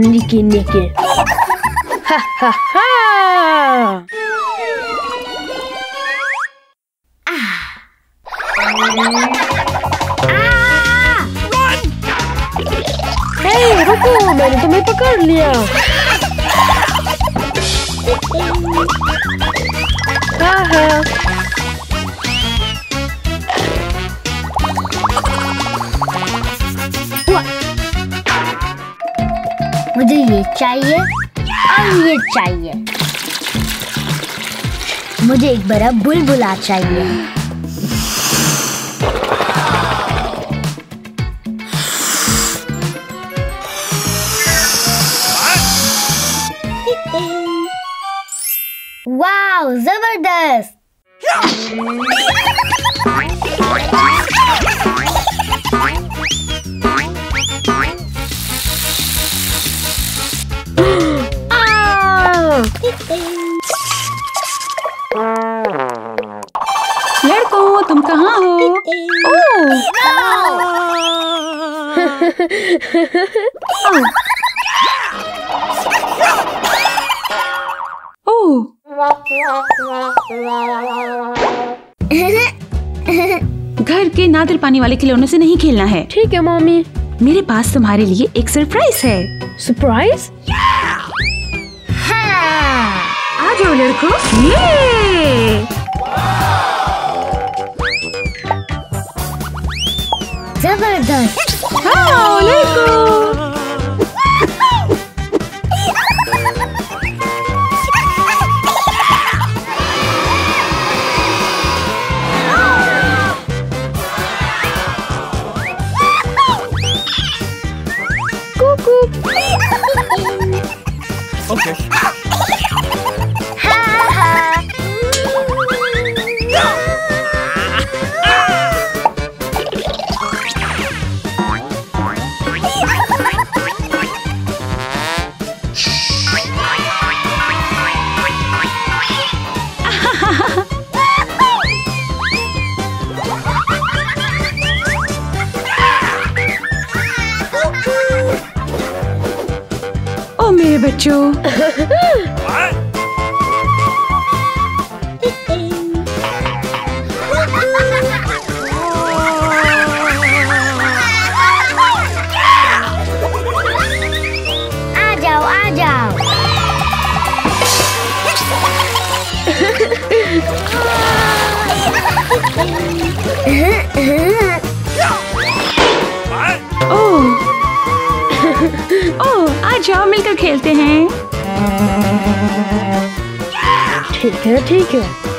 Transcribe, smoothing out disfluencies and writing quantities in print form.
निके निके। हा हा हा। हे रुको, मैंने तुम्हें पकड़ लिया। हाँ हाँ। मुझे ये चाहिए और ये चाहिए। मुझे एक बड़ा बुलबुला चाहिए। वाव, जबरदस्त। लड़कों, तुम कहाँ हो? ओह, घर के नादिर पानी वाले खिलौने से नहीं खेलना है। ठीक है मम्मी। मेरे पास तुम्हारे लिए एक सरप्राइज है। सरप्राइज? आ जाओ लड़कों। ये जबरदस्त। हाँ लड़कों। Okay. ओ मेरे बच्चों। आ जाओ, आ जाओ। ओह, आ जाओ मिलकर खेलते हैं। ठीक है ठीक है।